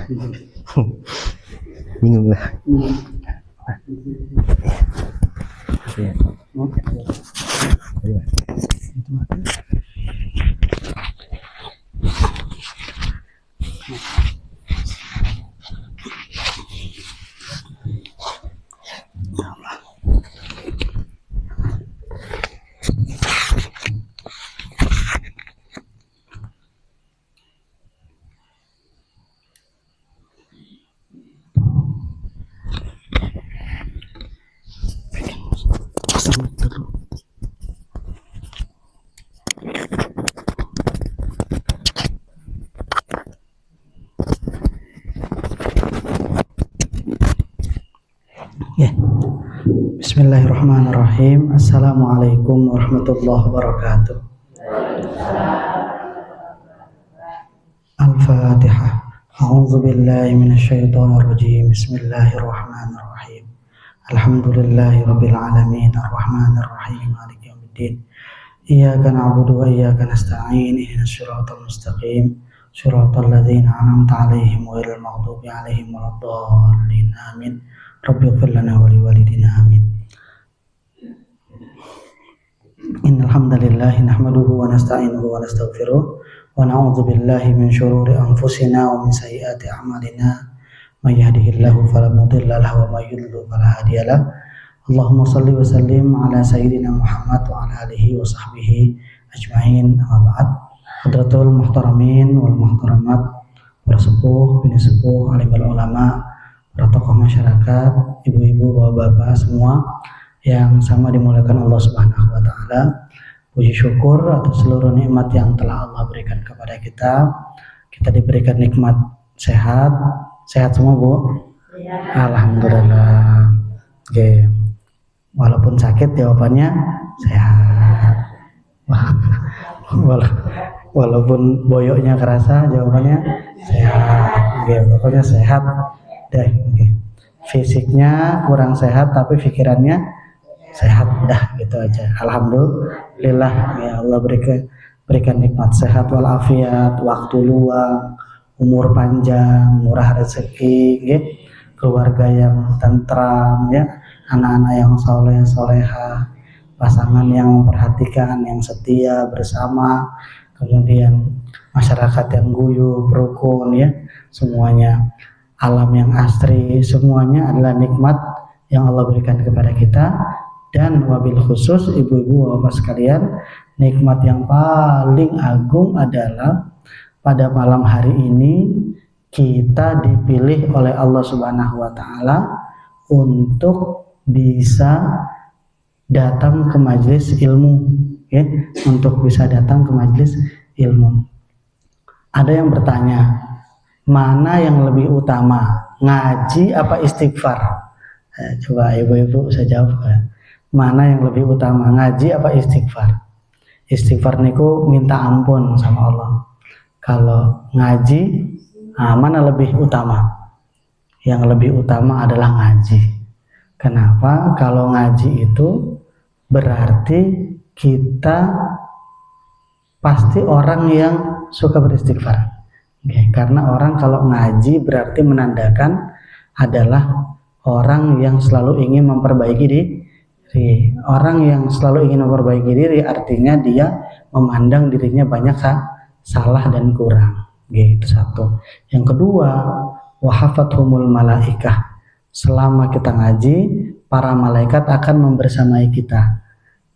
Bingung lah. Ya. Ya. Bismillahirrahmanirrahim. Assalamualaikum warahmatullahi wabarakatuh. Al-Fatihah. A'udzu billahi minasyaitonir rajim. Bismillahirrahmanirrahim. Alhamdulillahirabbil alamin arrahmanir rahim maliki yaumiddin. Iyyaka na'budu wa iyyaka nasta'in. Ihdinas siratal mustaqim. Shiratal ladzina an'amta 'alaihim ghairil maghdubi 'alaihim waladdallin. Amin. Rabbighfir lana wa liwalidina amin. Innal hamdalillah nahmaduhu wa nasta'inuhu wa nastaghfiruh wa na'udzu billahi min shururi anfusina wa min sayyiati a'malina. May yahdihillahu fala mudilla lahu wa may yudlil fala hadiyalah. Allahumma shalli wa sallim ala sayyidina Muhammad wa ala alihi wa sahbihi ajma'in. Amma ba'd. Hadratul muhtaramin wal muhtaramat, para sepuh, bini sepuh, alimul ulama, para tokoh masyarakat, ibu-ibu, bapak-bapak semua yang sama dimuliakan Allah Subhanahu wa taala. Puji syukur atas seluruh nikmat yang telah Allah berikan kepada kita. Kita diberikan nikmat sehat. Sehat semua, Bu? Ya. Alhamdulillah. Oke. Walaupun sakit jawabannya sehat. Walaupun boyoknya kerasa jawabannya sehat. Oke, pokoknya sehat deh. Oke. Fisiknya kurang sehat tapi pikirannya sehat, dah gitu aja. Alhamdulillah ya Allah berikan nikmat sehat walafiat, waktu luang, umur panjang, murah rezeki, ya. Keluarga yang tentram, ya, anak-anak yang soleh soleha, pasangan yang memperhatikan, yang setia bersama, kemudian masyarakat yang guyup rukun, ya, semuanya, alam yang asri, semuanya adalah nikmat yang Allah berikan kepada kita. Dan wabil khusus ibu-ibu bapak sekalian, nikmat yang paling agung adalah pada malam hari ini kita dipilih oleh Allah Subhanahu wa taala untuk bisa datang ke majelis ilmu, ya, untuk bisa datang ke majelis ilmu. Ada yang bertanya, mana yang lebih utama, ngaji apa istighfar? Coba ibu-ibu saya jawab. Mana yang lebih utama, ngaji apa istighfar? Istighfar niku minta ampun sama Allah. Kalau ngaji, mana lebih utama? Yang lebih utama adalah ngaji. Kenapa? Kalau ngaji itu berarti kita pasti orang yang suka beristighfar. Oke, karena orang kalau ngaji berarti menandakan adalah orang yang selalu ingin memperbaiki diri. Orang yang selalu ingin memperbaiki diri artinya dia memandang dirinya banyak salah dan kurang. Itu satu. Yang kedua, wahafathumul malaikah. Selama kita ngaji, para malaikat akan membersamai kita.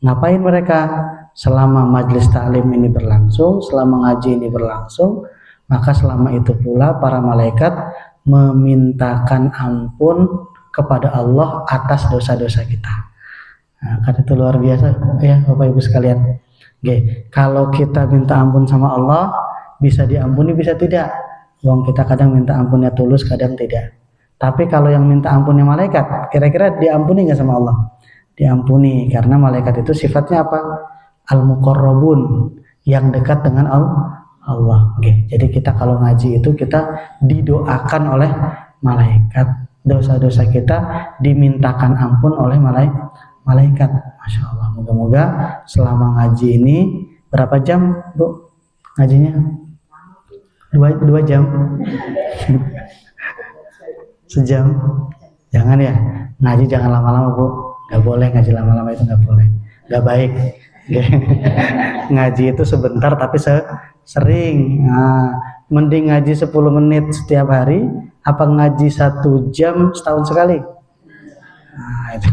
Ngapain mereka? Selama majelis ta'lim ini berlangsung, selama ngaji ini berlangsung, maka selama itu pula para malaikat memintakan ampun kepada Allah atas dosa-dosa kita. Nah, kan itu luar biasa ya Bapak Ibu sekalian. Oke, kalau kita minta ampun sama Allah, bisa diampuni bisa tidak. Wong kita kadang minta ampunnya tulus, kadang tidak. Tapi kalau yang minta ampunnya malaikat, kira-kira diampuni nggak sama Allah? Diampuni, karena malaikat itu sifatnya apa? Al-muqarrabun, yang dekat dengan Allah. Oke, jadi kita kalau ngaji itu kita didoakan oleh malaikat. Dosa-dosa kita dimintakan ampun oleh malaikat. Masya Allah. Moga-moga selama ngaji ini berapa jam, Bu? Ngajinya? 2 jam. Sejam. Jangan ya, ngaji jangan lama-lama Bu. Nggak boleh ngaji lama-lama, itu nggak boleh. Nggak baik. Ngaji itu sebentar tapi sering. Nah, mending ngaji 10 menit setiap hari apa ngaji 1 jam setahun sekali. Nah, itu.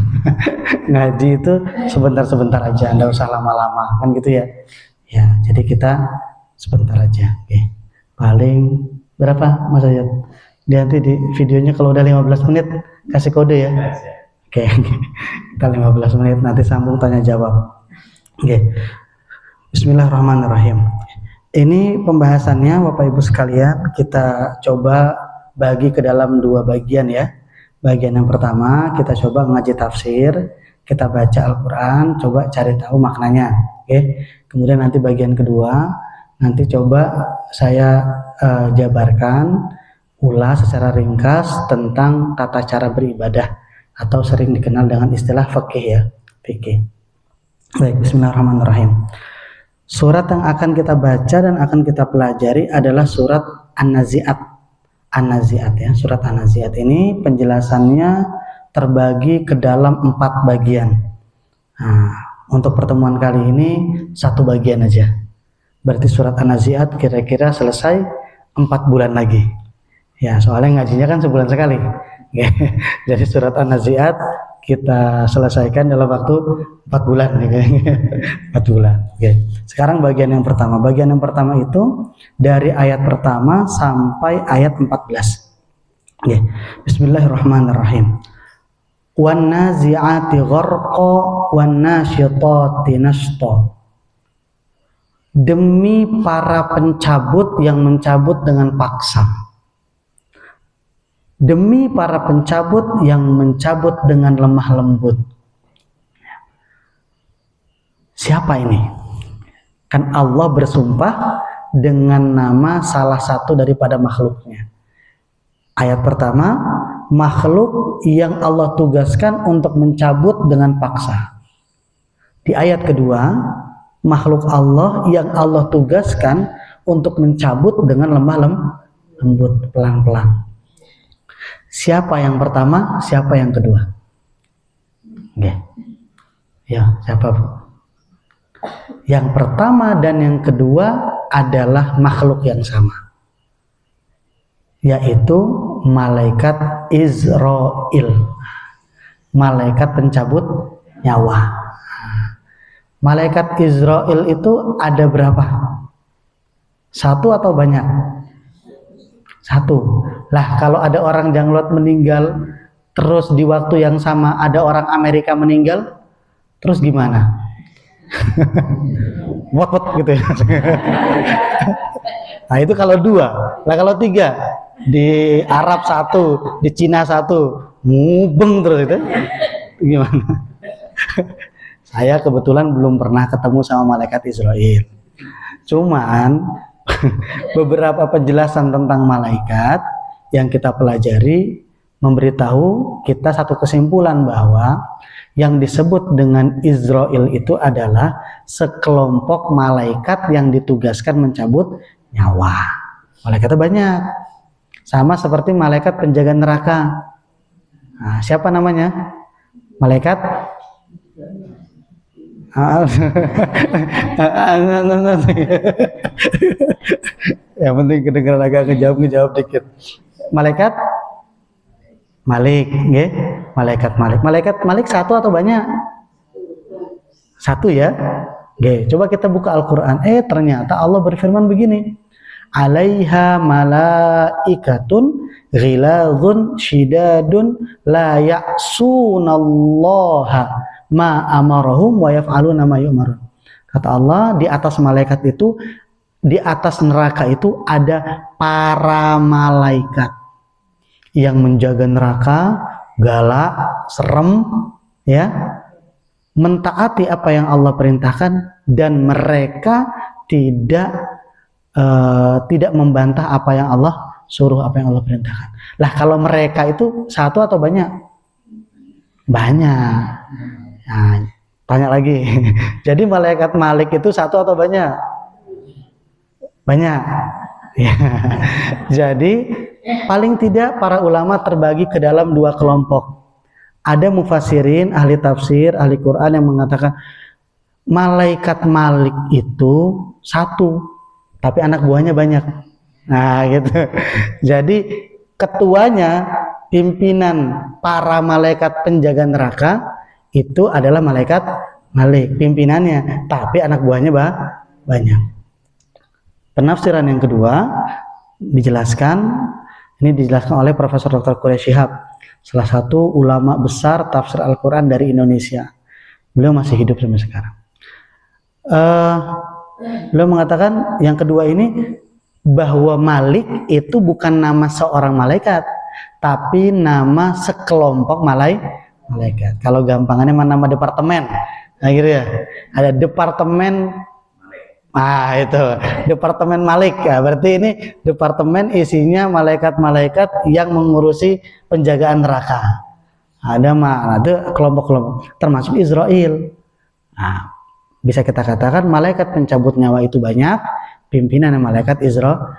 Ngaji itu sebentar-sebentar aja, nggak usah lama-lama kan gitu ya. Ya, jadi kita sebentar aja. Oke. Paling berapa Mas Ayat? Nanti di videonya kalau udah 15 menit kasih kode ya. Oke. Kita 15 menit nanti sambung tanya jawab. Oke. Bismillahirrahmanirrahim. Ini pembahasannya Bapak Ibu sekalian, kita coba bagi ke dalam 2 bagian ya. Bagian yang pertama kita coba ngaji tafsir, kita baca Al-Quran, coba cari tahu maknanya. Oke. Kemudian nanti bagian kedua, nanti coba saya jabarkan ulas secara ringkas tentang tata cara beribadah atau sering dikenal dengan istilah fikih ya, fikih. Baik, bismillahirrahmanirrahim. Surat yang akan kita baca dan akan kita pelajari adalah surat An-Nazi'at. An-Nazi'at ya, surat An-Nazi'at ini penjelasannya terbagi ke dalam 4 bagian. Nah, untuk pertemuan kali ini 1 bagian aja. Berarti surat An-Nazi'at kira-kira selesai 4 bulan lagi. Ya, soalnya ngajinya kan sebulan sekali. Jadi surat An-Nazi'at kita selesaikan dalam waktu 4 bulan. 4 bulan. Sekarang bagian yang pertama. Bagian yang pertama itu dari ayat pertama sampai ayat 14. Bismillahirrahmanirrahim. Wan nazi'ati gharqa wan nasyitati nashta. Demi para pencabut yang mencabut dengan paksa. Demi para pencabut yang mencabut dengan lemah lembut. Siapa ini? Kan Allah bersumpah dengan nama salah satu daripada makhluknya. Ayat pertama, makhluk yang Allah tugaskan untuk mencabut dengan paksa. Di ayat kedua, makhluk Allah yang Allah tugaskan untuk mencabut dengan lemah lembut, pelan-pelan. Siapa yang pertama, siapa yang kedua? Oke. Ya, siapa Bu? Yang pertama dan yang kedua adalah makhluk yang sama, yaitu malaikat Israil, malaikat pencabut nyawa. Malaikat Israil itu ada berapa? 1 atau banyak? 1. Lah kalau ada orang janglot meninggal, terus di waktu yang sama ada orang Amerika meninggal, terus gimana? What gitu ya. Nah itu kalau 2. Lah kalau 3, di Arab 1, di Cina 1, mubeng terus itu, gimana? Saya kebetulan belum pernah ketemu sama malaikat Israil. Cuman beberapa penjelasan tentang malaikat yang kita pelajari memberitahu kita satu kesimpulan bahwa yang disebut dengan Israil itu adalah sekelompok malaikat yang ditugaskan mencabut nyawa. Malaikatnya banyak, sama seperti malaikat penjaga neraka. Nah, siapa namanya? Malaikat yang penting kedengaran agak ngejawab dikit. Malaikat Malik, nggih. Malaikat Malik. Malaikat Malik 1 atau banyak? 1 ya. Nggih, coba kita buka Al-Qur'an. Ternyata Allah berfirman begini. Alaiha malaikatun ghilazun syidadun la ya'sunallaha ma amarahum wa yaf'aluna ma yu'marun. Kata Allah, di atas malaikat itu, di atas neraka itu ada para malaikat yang menjaga neraka, galak, serem, ya, mentaati apa yang Allah perintahkan, dan mereka tidak membantah apa yang Allah suruh, apa yang Allah perintahkan. Lah kalau mereka itu 1 atau banyak? Banyak. Nah, tanya lagi. Jadi malaikat Malik itu 1 atau banyak? Banyak. Ya. Jadi paling tidak para ulama terbagi ke dalam dua kelompok. Ada mufassirin, ahli tafsir, ahli Quran yang mengatakan malaikat Malik itu satu, tapi anak buahnya banyak. Nah, gitu. Jadi ketuanya, pimpinan para malaikat penjaga neraka itu adalah malaikat Malik, pimpinannya, tapi anak buahnya banyak. Penafsiran yang kedua ini dijelaskan oleh Profesor Dr. Quraish Shihab, salah satu ulama besar tafsir Al-Quran dari Indonesia. Beliau masih hidup sampai sekarang. Beliau mengatakan yang kedua ini, bahwa Malik itu bukan nama seorang malaikat, tapi nama sekelompok malaikat. Kalau gampangannya nama departemen, nah gitu ya. Ada departemen, itu departemen Malik. Ya, berarti ini departemen isinya malaikat-malaikat yang mengurusi penjagaan neraka. Ada itu kelompok-kelompok, termasuk Israel. Nah, bisa kita katakan malaikat pencabut nyawa itu banyak, pimpinan malaikat Israel.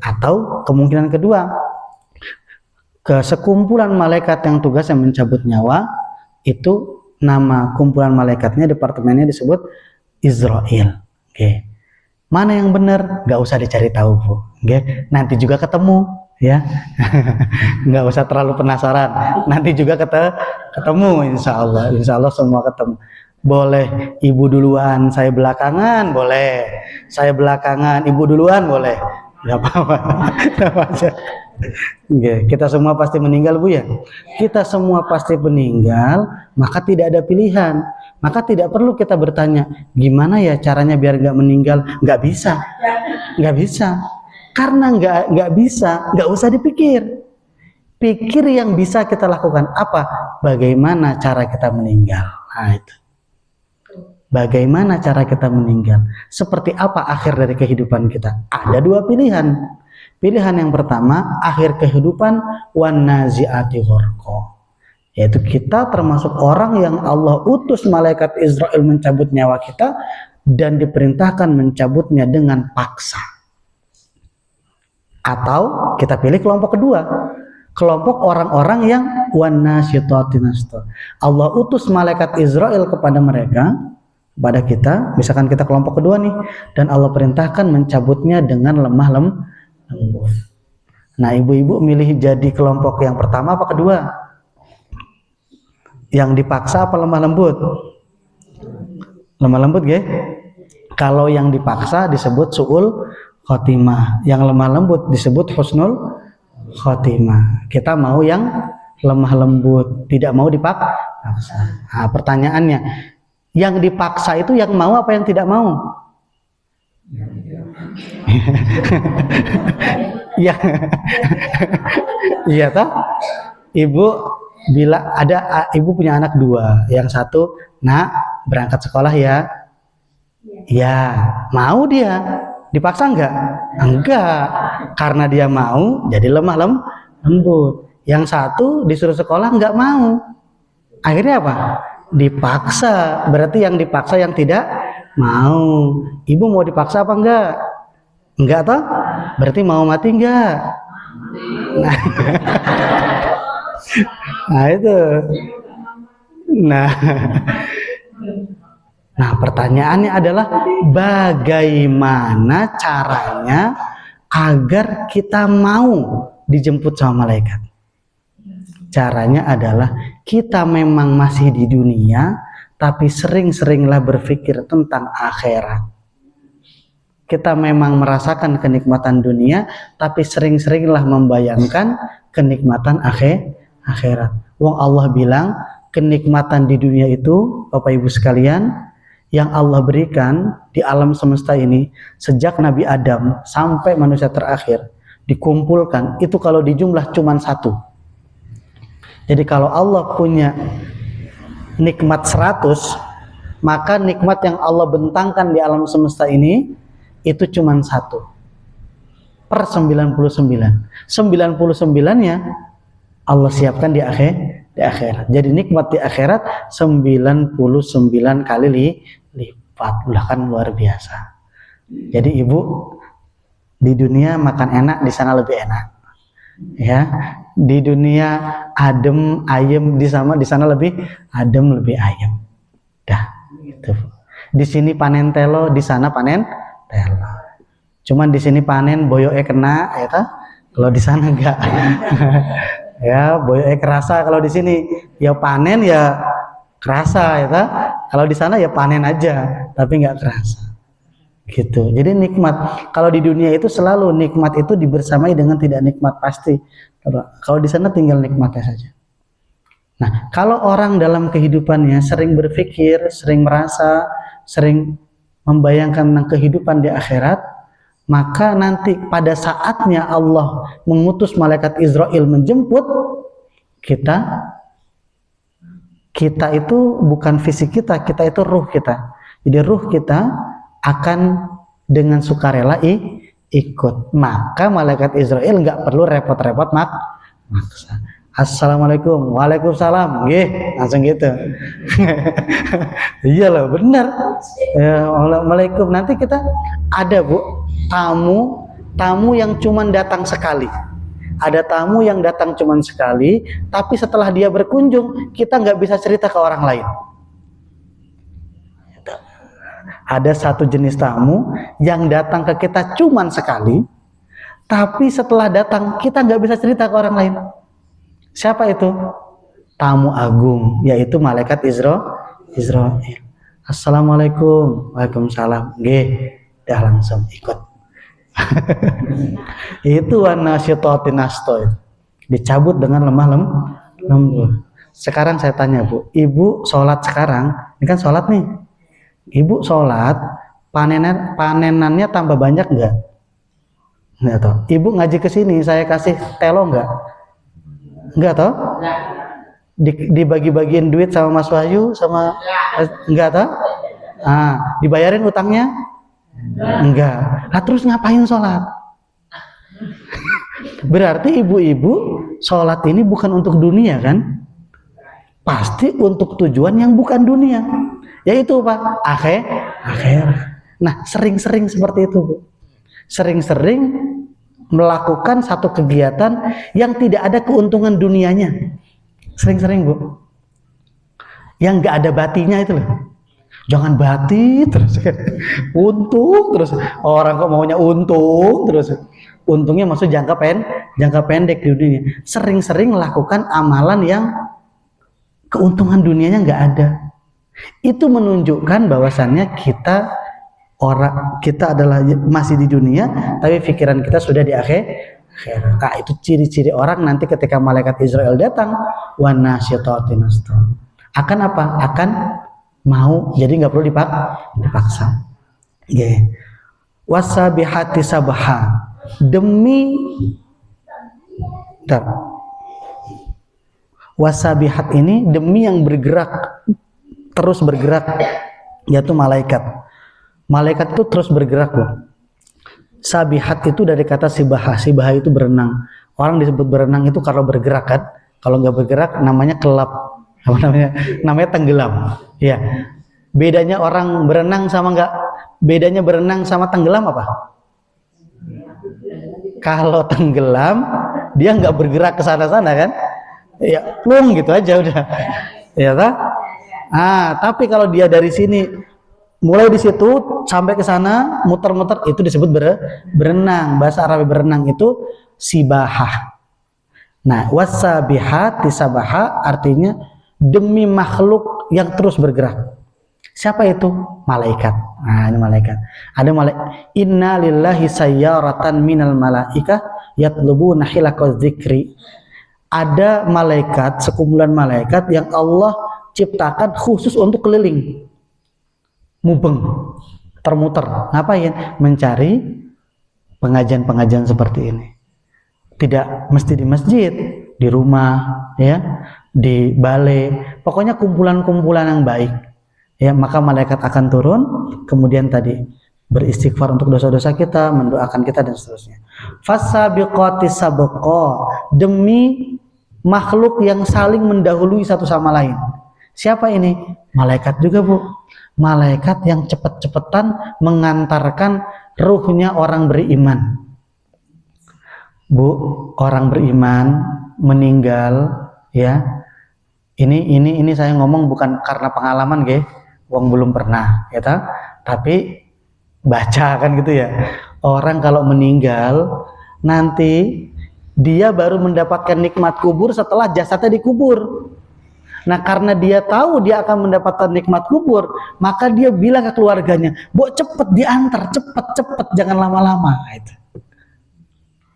Atau kemungkinan kedua, sekumpulan malaikat yang tugasnya mencabut nyawa itu nama kumpulan malaikatnya, departemennya disebut Israel. Oke. Mana yang benar? Nggak usah dicari tahu, Bu. Oke. Nanti juga ketemu, ya. Nggak usah terlalu penasaran. Nanti juga ketemu, insya Allah. Insya Allah semua ketemu. Boleh ibu duluan, saya belakangan, boleh. Saya belakangan, ibu duluan, boleh. Nggak apa-apa. Kita semua pasti meninggal, Bu, ya. Kita semua pasti meninggal, maka tidak ada pilihan. Maka tidak perlu kita bertanya, gimana ya caranya biar nggak meninggal? Nggak bisa. Nggak bisa. Karena nggak bisa, nggak usah dipikir. Pikir yang bisa kita lakukan. Apa? Bagaimana cara kita meninggal? Nah, itu. Bagaimana cara kita meninggal? Seperti apa akhir dari kehidupan kita? Ada dua pilihan. Pilihan yang pertama, akhir kehidupan wan nazi'ati gharqa. Yaitu kita termasuk orang yang Allah utus malaikat Israel mencabut nyawa kita dan diperintahkan mencabutnya dengan paksa. Atau kita pilih kelompok kedua, kelompok orang-orang yang wan nasyitati nashta. Allah utus malaikat Israel kepada mereka, kepada kita, misalkan kita kelompok kedua nih, dan Allah perintahkan mencabutnya dengan lemah lembut. Nah, ibu-ibu milih jadi kelompok yang pertama apa kedua? Yang dipaksa apa lemah lembut? Lemah lembut, ge? Kalau yang dipaksa disebut su'ul khotimah, yang lemah lembut disebut husnul khotimah. Kita mau yang lemah lembut, tidak mau dipaksa. Nah, pertanyaannya, yang dipaksa itu yang mau apa yang tidak mau? Ya, iya toh? Ibu bila ada, ibu punya anak dua, yang satu, nak berangkat sekolah ya, ya mau dia, dipaksa enggak? Enggak, karena dia mau, jadi lemah lembut. Yang satu disuruh sekolah enggak mau, akhirnya apa? Dipaksa. Berarti yang dipaksa yang tidak mau. Ibu mau dipaksa apa enggak? Enggak toh? Berarti mau mati enggak? Nah itu. Nah pertanyaannya adalah bagaimana caranya agar kita mau dijemput sama malaikat? Caranya adalah kita memang masih di dunia, tapi sering-seringlah berpikir tentang akhirat. Kita memang merasakan kenikmatan dunia, tapi sering-seringlah membayangkan kenikmatan akhirat. Wong Allah bilang kenikmatan di dunia itu, Bapak Ibu sekalian, yang Allah berikan di alam semesta ini sejak Nabi Adam sampai manusia terakhir dikumpulkan, itu kalau dijumlah cuma satu. Jadi kalau Allah punya nikmat 100, maka nikmat yang Allah bentangkan di alam semesta ini itu cuma 1 per 99. 99-nya Allah siapkan di akhirat. Jadi nikmat di akhirat 99 kali lipat. Ulah kan luar biasa. Jadi ibu di dunia makan enak, di sana lebih enak. Ya, di dunia adem ayem, di sana lebih adem lebih ayem. Dah, gitu. Di sini panen telo, di sana panen telo. Cuman di sini panen boyoke kena, ya kan? Kalau di sana enggak. Ya, boyoke kerasa kalau di sini. Ya panen ya kerasa, ya kan? Kalau di sana ya panen aja, tapi enggak kerasa. Gitu. Jadi nikmat. Kalau di dunia itu selalu nikmat itu dibersamai dengan tidak nikmat pasti. Kalau di sana tinggal nikmatnya saja. Nah, kalau orang dalam kehidupannya sering berpikir, sering merasa, sering membayangkan tentang kehidupan di akhirat, maka nanti pada saatnya Allah mengutus malaikat Israel menjemput kita, kita itu bukan fisik kita itu ruh kita. Jadi ruh kita akan dengan sukarela ikut. Maka malaikat Israel nggak perlu repot-repot maksa. Assalamualaikum, waalaikumsalam, langsung gitu. Iya loh, benar. Ya, waalaikumsalam. Nanti kita ada tamu yang cuman datang sekali. Ada tamu yang datang cuman sekali, tapi setelah dia berkunjung, kita nggak bisa cerita ke orang lain. Ada satu jenis tamu yang datang ke kita cuman sekali, tapi setelah datang kita nggak bisa cerita ke orang lain. Siapa itu? Tamu agung, yaitu malaikat Israel. Assalamualaikum, waalaikumsalam. Dah langsung ikut. Itu warna syaitan nasto, dicabut dengan lemah lembut. Sekarang saya tanya Bu, Ibu sholat sekarang, ini kan sholat nih. Ibu sholat, panenannya tambah banyak nggak? Nggak tahu. Ibu ngaji ke sini, saya kasih telo nggak? Nggak tahu? Dibagi-bagiin duit sama Mas Wahyu, sama nggak tahu? Dibayarin utangnya? Enggak. Nah, terus ngapain sholat? Berarti ibu-ibu sholat ini bukan untuk dunia kan? Pasti untuk tujuan yang bukan dunia. Yaitu Pak, akhir. Nah, sering-sering seperti itu Bu. Sering-sering melakukan satu kegiatan yang tidak ada keuntungan dunianya. Sering-sering Bu. Yang nggak ada batinya itu loh. Jangan bati terus. Untung terus. Orang kok maunya untung terus. Untungnya maksud jangka pendek di dunia. Sering-sering melakukan amalan yang keuntungan dunianya nggak ada. Itu menunjukkan bahwasannya kita adalah masih di dunia, tapi pikiran kita sudah di akhirat. Nah, itu ciri-ciri orang nanti ketika malaikat Israel datang, wana syaitan akan apa? Akan mau, jadi nggak perlu dipaksa. Wasabihati sabha, demi wasabihat ini demi yang bergerak, terus bergerak, yaitu malaikat. Malaikat itu terus bergerak loh. Sabihat itu dari kata sibaha. Sibaha itu berenang. Orang disebut berenang itu kalau bergerak kan. Kalau nggak bergerak namanya kelap. Apa namanya? Namanya tenggelam. Ya. Bedanya orang berenang sama tenggelam apa? Kalau tenggelam dia nggak bergerak ke sana-sana kan? Ya, plung gitu aja udah. Ya kan? Tapi kalau dia dari sini mulai di situ sampai ke sana muter-muter, itu disebut berenang. Bahasa Arab berenang itu sibahah. Nah, wasabihati sabaha artinya demi makhluk yang terus bergerak. Siapa itu? Malaikat. Nah, ini malaikat. Ada malaikat. Inna lillahi sayyaratan minal malaikah yatlubuna hilaqaz dzikri. Ada malaikat, sekumpulan malaikat yang Allah ciptakan khusus untuk keliling. Mubeng, termuter. Ngapain? Mencari pengajian-pengajian seperti ini. Tidak mesti di masjid, di rumah, ya, di balai. Pokoknya kumpulan-kumpulan yang baik. Ya, maka malaikat akan turun, kemudian tadi beristighfar untuk dosa-dosa kita, mendoakan kita dan seterusnya. Fasabiqati sabqa, demi makhluk yang saling mendahului satu sama lain. Siapa ini? Malaikat juga Bu. Malaikat yang cepat-cepatan mengantarkan ruhnya orang beriman. Bu, orang beriman meninggal ya. Ini saya ngomong bukan karena pengalaman, nggih. Wong belum pernah, ya ta? Tapi baca kan gitu ya. Orang kalau meninggal nanti dia baru mendapatkan nikmat kubur setelah jasadnya dikubur. Nah, karena dia tahu dia akan mendapatkan nikmat kubur, maka dia bilang ke keluarganya, "Bu, cepet diantar, cepet, jangan lama-lama."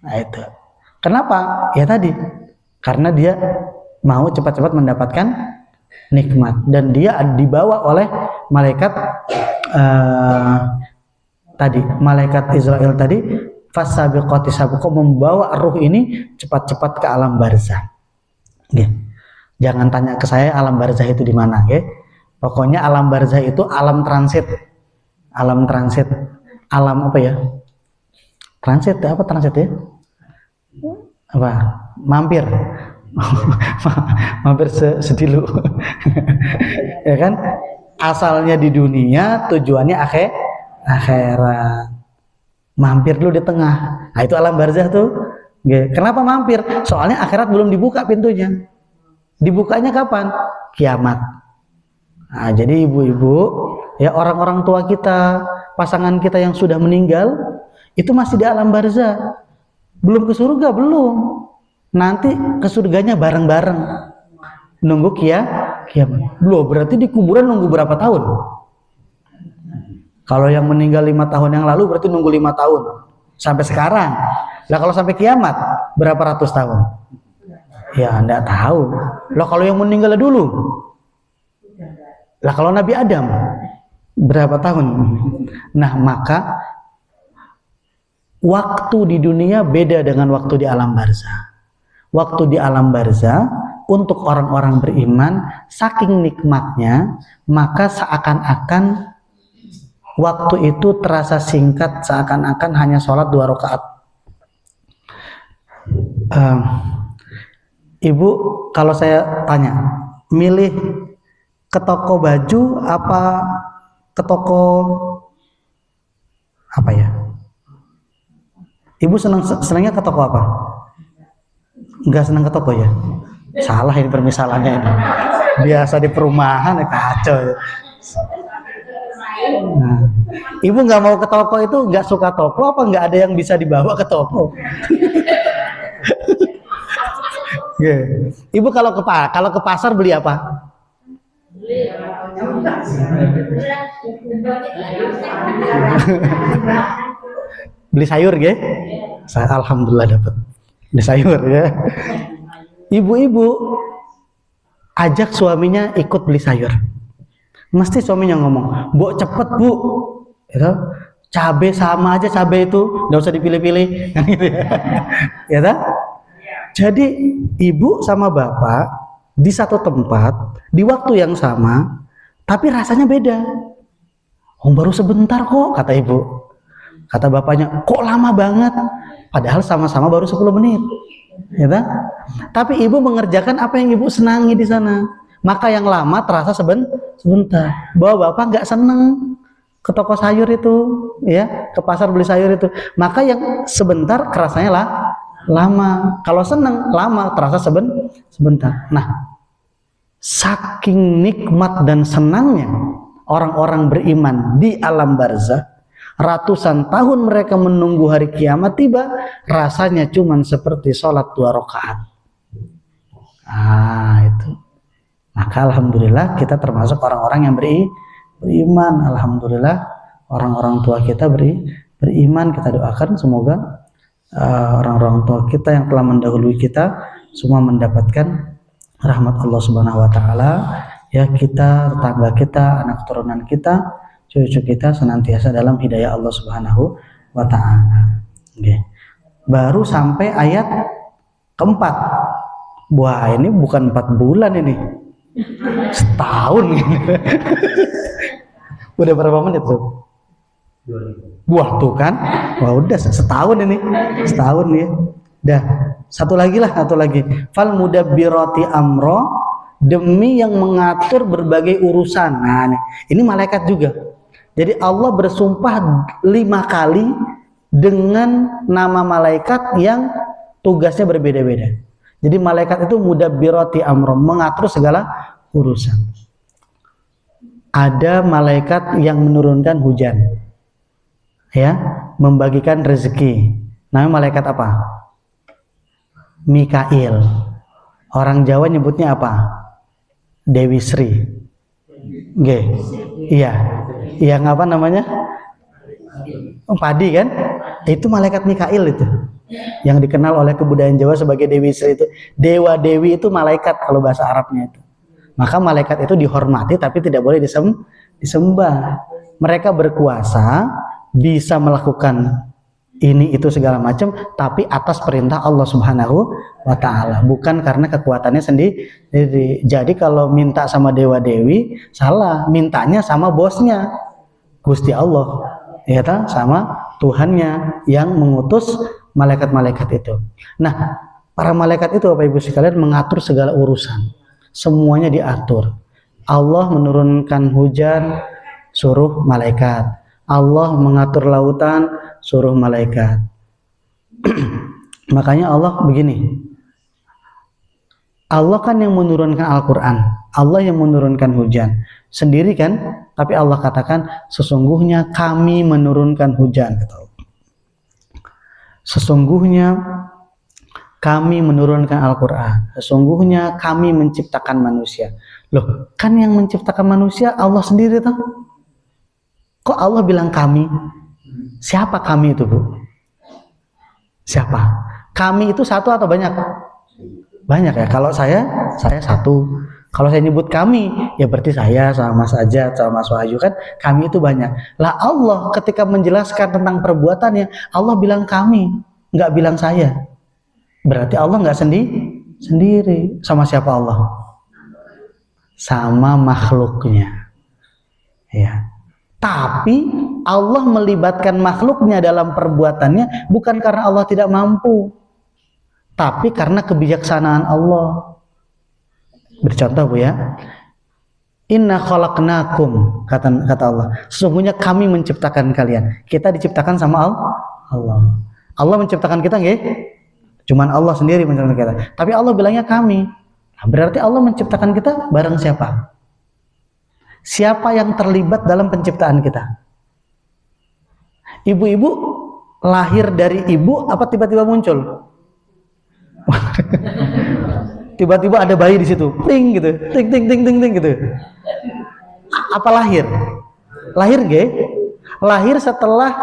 Nah, itu. Kenapa? Ya tadi, karena dia mau cepat-cepat mendapatkan nikmat, dan dia dibawa oleh malaikat malaikat Israel tadi, fasabiqati sabqa, membawa ruh ini cepat-cepat ke alam barzah. Jangan tanya ke saya alam barzah itu di mana, Pokoknya alam barzah itu alam transit. Alam transit. Alam apa ya? Transit apa transit ya? Apa? Mampir. Mampir sedilu. Ya kan? Asalnya di dunia, tujuannya akhirat. Mampir dulu di tengah. Nah, itu alam barzah tuh. Kenapa mampir? Soalnya akhirat belum dibuka pintunya. Dibukanya kapan? Kiamat. Nah, jadi ibu-ibu, ya orang-orang tua kita, pasangan kita yang sudah meninggal, itu masih di alam barzah. Belum ke surga, belum. Nanti ke surganya bareng-bareng. Nunggu kiamat. Belum, berarti di kuburan nunggu berapa tahun? Kalau yang meninggal 5 tahun yang lalu berarti nunggu 5 tahun. Sampai sekarang. Lah kalau sampai kiamat, berapa ratus tahun? Ya, enggak tahu. Lah kalau yang meninggal dulu? Lah kalau Nabi Adam berapa tahun? Nah, maka waktu di dunia beda dengan waktu di alam barzah. Waktu di alam barzah untuk orang-orang beriman saking nikmatnya, maka seakan-akan waktu itu terasa singkat, seakan-akan hanya sholat 2 rakaat. Ibu, kalau saya tanya, milih ke toko baju apa ke toko apa ya? Ibu senangnya ke toko apa? Enggak senang ke toko ya? Salah ini permisalannya ini. Biasa di perumahan kacau ya. Nah, ibu nggak mau ke toko itu nggak suka toko apa nggak ada yang bisa dibawa ke toko? Ibu kalau ke pasar beli apa? Beli sayur, Saya alhamdulillah dapat beli sayur ya. Ibu-ibu ajak suaminya ikut beli sayur. Mesti suaminya ngomong, "Bu, cepet Bu." Gitu. Cabe sama aja cabe itu, nggak usah dipilih-pilih, kan gitu ya. Ya kan? Jadi ibu sama bapak di satu tempat, di waktu yang sama, tapi rasanya beda. "Oh, baru sebentar kok," kata ibu. Kata bapaknya, "Kok lama banget?" Padahal sama-sama baru 10 menit. Ya kan? Tapi ibu mengerjakan apa yang ibu senangi di sana. Maka yang lama terasa sebentar. Bahwa bapak nggak seneng ke toko sayur itu, ya, ke pasar beli sayur itu. Maka yang sebentar kerasanya lama. Kalau seneng lama terasa sebentar. Nah, saking nikmat dan senangnya orang-orang beriman di alam barzah, ratusan tahun mereka menunggu hari kiamat tiba, rasanya cuman seperti sholat 2 rakaat. Itu. Maka alhamdulillah kita termasuk orang-orang yang beriman. Alhamdulillah orang-orang tua kita beriman. Kita doakan semoga orang-orang tua kita yang telah mendahului kita semua mendapatkan rahmat Allah Subhanahu wa taala. Ya, kita, tetangga kita, anak turunan kita, cucu kita senantiasa dalam hidayah Allah Subhanahu wa taala. Baru sampai ayat keempat. Wah, ini bukan 4 bulan ini. Setahun ini. Udah berapa menit tuh? 2000. Wah, tuh kan. Wah, udah setahun ini. Setahun ya. Dah, satu lagi. Fal mudabbirati amro, demi yang mengatur berbagai urusan. Nah, ini malaikat juga. Jadi Allah bersumpah 5 kali dengan nama malaikat yang tugasnya berbeda-beda. Jadi malaikat itu mudabbirati amro, mengatur segala urusan. Ada malaikat yang menurunkan hujan, ya, membagikan rezeki. Namanya malaikat apa? Mikail. Orang Jawa nyebutnya apa? Dewi Sri. Iya. Yang apa namanya? Padi kan? Itu malaikat Mikail itu. Yang dikenal oleh kebudayaan Jawa sebagai Dewi Sri itu. Dewa Dewi itu malaikat kalau bahasa Arabnya itu. Maka malaikat itu dihormati tapi tidak boleh disembah. Mereka berkuasa, bisa melakukan ini itu segala macam, tapi atas perintah Allah Subhanahu wa Ta'ala, bukan karena kekuatannya sendiri. Jadi kalau minta sama dewa dewi salah, mintanya sama bosnya Gusti Allah, ya ta? Sama Tuhannya yang mengutus malaikat-malaikat itu. Nah, para malaikat itu Bapak Ibu sekalian mengatur segala urusan, semuanya diatur. Allah menurunkan hujan, suruh malaikat. Allah mengatur lautan, suruh malaikat. Makanya Allah begini, Allah kan yang menurunkan Al-Quran, Allah yang menurunkan hujan sendiri kan, tapi Allah katakan sesungguhnya kami menurunkan hujan. Sesungguhnya kami menurunkan Al-Quran, sesungguhnya kami menciptakan manusia. Loh, kan yang menciptakan manusia Allah sendiri tahu. Kok Allah bilang kami? Siapa kami itu, Bu? Siapa? Kami itu satu atau banyak? Banyak ya. Kalau saya satu. Kalau saya nyebut kami, ya berarti saya sama Mas Ajat, sama Mas Wahyu kan, kami itu banyak. Lah Allah ketika menjelaskan tentang perbuatannya, Allah bilang kami, nggak bilang saya. Berarti Allah nggak sendiri. Sama siapa Allah? Sama makhluknya. Ya. Tapi Allah melibatkan makhluknya dalam perbuatannya bukan karena Allah tidak mampu, tapi karena kebijaksanaan Allah. Bercontoh Bu ya, Inna khalaqnakum, kata Allah, sesungguhnya kami menciptakan kalian. Kita diciptakan sama Allah. Allah menciptakan kita nggih? Cuman Allah sendiri menciptakan kita. Tapi Allah bilangnya kami. Nah, berarti Allah menciptakan kita bareng siapa? Siapa yang terlibat dalam penciptaan kita? Ibu-ibu lahir dari ibu apa tiba-tiba muncul? Tiba-tiba ada bayi di situ, ting gitu, ting gitu. Apa lahir? Lahir nggih? Lahir setelah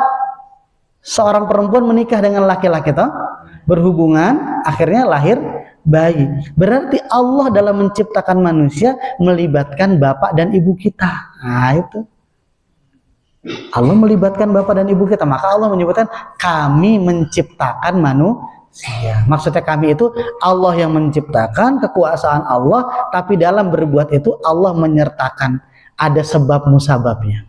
seorang perempuan menikah dengan laki-laki toh, berhubungan, akhirnya lahir bayi. Berarti Allah dalam menciptakan manusia melibatkan bapak dan ibu kita. Nah itu, Allah melibatkan bapak dan ibu kita. Maka Allah menyebutkan kami menciptakan manusia. Maksudnya kami itu Allah yang menciptakan, kekuasaan Allah, tapi dalam berbuat itu Allah menyertakan, ada sebab musababnya.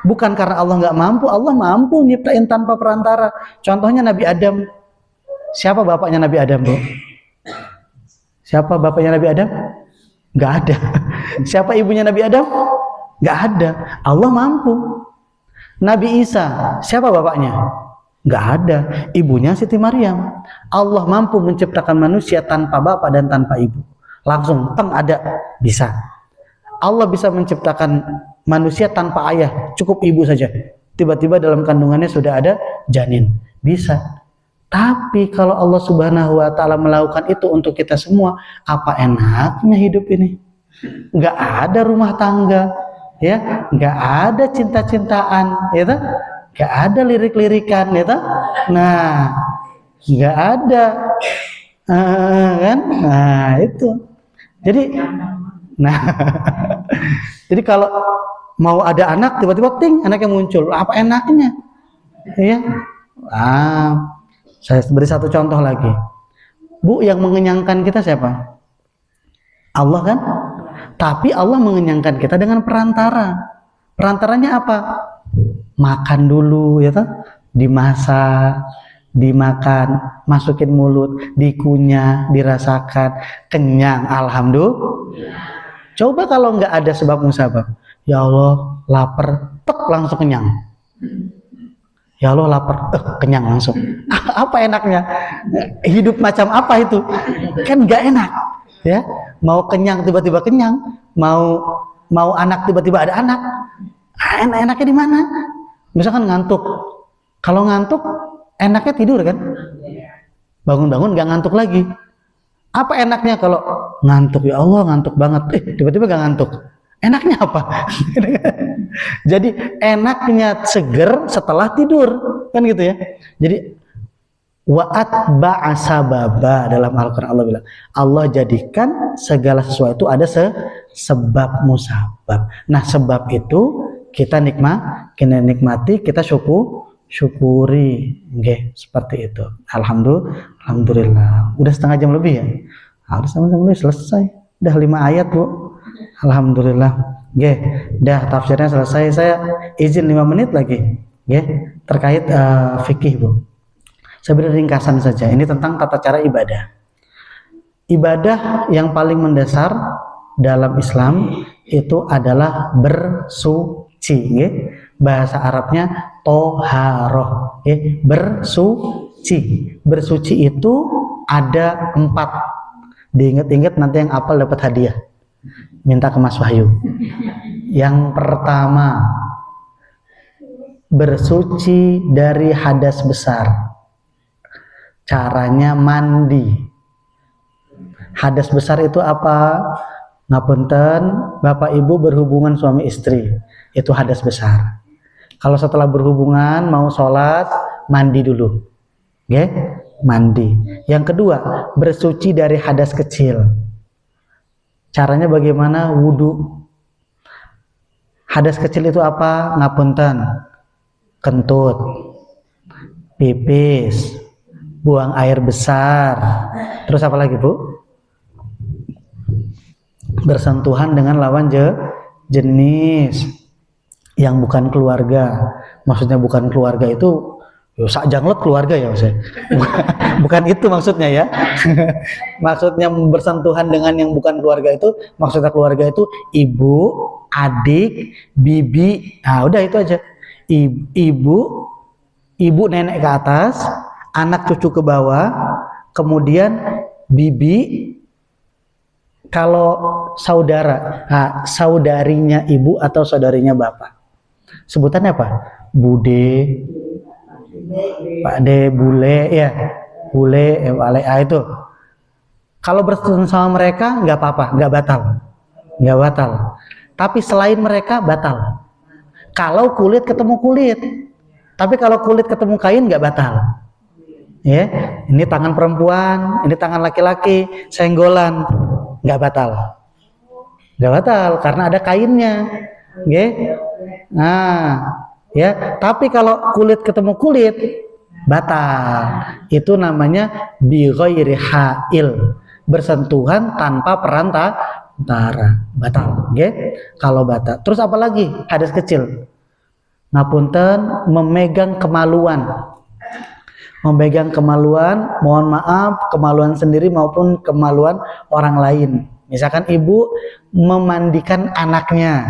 Bukan karena Allah nggak mampu, Allah mampu nyiptain tanpa perantara. Contohnya Nabi Adam. Siapa bapaknya Nabi Adam, Bu? Siapa bapaknya Nabi Adam? Nggak ada. Siapa ibunya Nabi Adam? Nggak ada. Allah mampu. Nabi Isa, siapa bapaknya? Nggak ada. Ibunya Siti Maryam. Allah mampu menciptakan manusia tanpa bapak dan tanpa ibu. Langsung, ada. Bisa. Allah bisa menciptakan manusia tanpa ayah, cukup ibu saja. Tiba-tiba dalam kandungannya sudah ada janin. Bisa. Tapi kalau Allah Subhanahu wa Ta'ala melakukan itu untuk kita semua, apa enaknya hidup ini? Nggak ada rumah tangga, ya, nggak ada cinta-cintaan, ya, nggak ada lirik-lirikan, ya, nah, nggak ada, kan? Nah itu. Jadi kalau mau ada anak, tiba-tiba ting, anaknya muncul, apa enaknya? Ya, saya beri satu contoh lagi. Bu, yang mengenyangkan kita siapa? Allah kan? Tapi Allah mengenyangkan kita dengan perantara. Perantaranya apa? Makan dulu, ya toh? Dimasak, dimakan, masukin mulut, dikunyah, dirasakan, kenyang, alhamdulillah. Coba kalau nggak ada sebab musabab, ya Allah, lapar, tek, langsung kenyang. Ya Allah lapar, kenyang langsung. Apa enaknya? Hidup macam apa itu? Kan nggak enak, ya. Mau kenyang tiba-tiba kenyang, mau anak tiba-tiba ada anak. Enaknya di mana? Misalkan ngantuk. Kalau ngantuk, enaknya tidur kan? Bangun-bangun nggak ngantuk lagi. Apa enaknya kalau ngantuk? Ya Allah ngantuk banget. Tiba-tiba nggak ngantuk. Enaknya apa? Jadi enaknya seger setelah tidur, kan gitu ya. Jadi wa'at ba'asababa dalam Al-Quran Allah bilang, Allah jadikan segala sesuatu ada sebab musabab. Nah sebab itu kita nikmati, kita syukuri, seperti itu. Alhamdulillah. Udah setengah jam lebih ya? Udah setengah jam lebih selesai. Udah 5 ayat Bu. Alhamdulillah. Dah tafsirnya selesai. Saya izin 5 menit lagi. Terkait fikih Bu. Saya beri ringkasan saja. Ini tentang tata cara ibadah. Ibadah yang paling mendasar dalam Islam itu adalah bersuci. Bahasa Arabnya toharoh. Bersuci. Bersuci itu ada 4. Diingat-ingat nanti yang apal dapat hadiah. Minta ke Mas Wahyu. Yang pertama, bersuci dari hadas besar. Caranya mandi. Hadas besar itu apa? Ngapunten, Bapak Ibu berhubungan suami istri, itu hadas besar. Kalau setelah berhubungan mau sholat, mandi dulu. Mandi. Yang kedua, bersuci dari hadas kecil. Caranya bagaimana? Wudu. Hadas kecil itu apa? Ngapunten, kentut, pipis, buang air besar. Terus apa lagi Bu? Bersentuhan dengan lawan jenis yang bukan keluarga. Maksudnya bukan keluarga itu sak janglot keluarga ya maksudnya. Bukan itu maksudnya ya. Maksudnya bersentuhan dengan yang bukan keluarga itu, maksudnya keluarga itu ibu, adik, bibi. Nah, udah itu aja. Ibu nenek ke atas, anak cucu ke bawah, kemudian bibi. Kalau saudara, saudarinya ibu atau saudarinya bapak. Sebutannya apa? Bude, Pak De, bule, ya, bule, wale, itu. Kalau bersentuhan sama mereka nggak apa-apa, nggak batal. Tapi selain mereka batal. Kalau kulit ketemu kulit, tapi kalau kulit ketemu kain nggak batal. Ya, ini tangan perempuan, ini tangan laki-laki, senggolan, nggak batal, karena ada kainnya. Nah. Ya, tapi kalau kulit ketemu kulit batal. Itu namanya bi ghairi hail, bersentuhan tanpa perantara, batal. Kalau batal. Terus apa lagi? Hadas kecil. Ngapunten, memegang kemaluan. Mohon maaf, kemaluan sendiri maupun kemaluan orang lain. Misalkan ibu memandikan anaknya,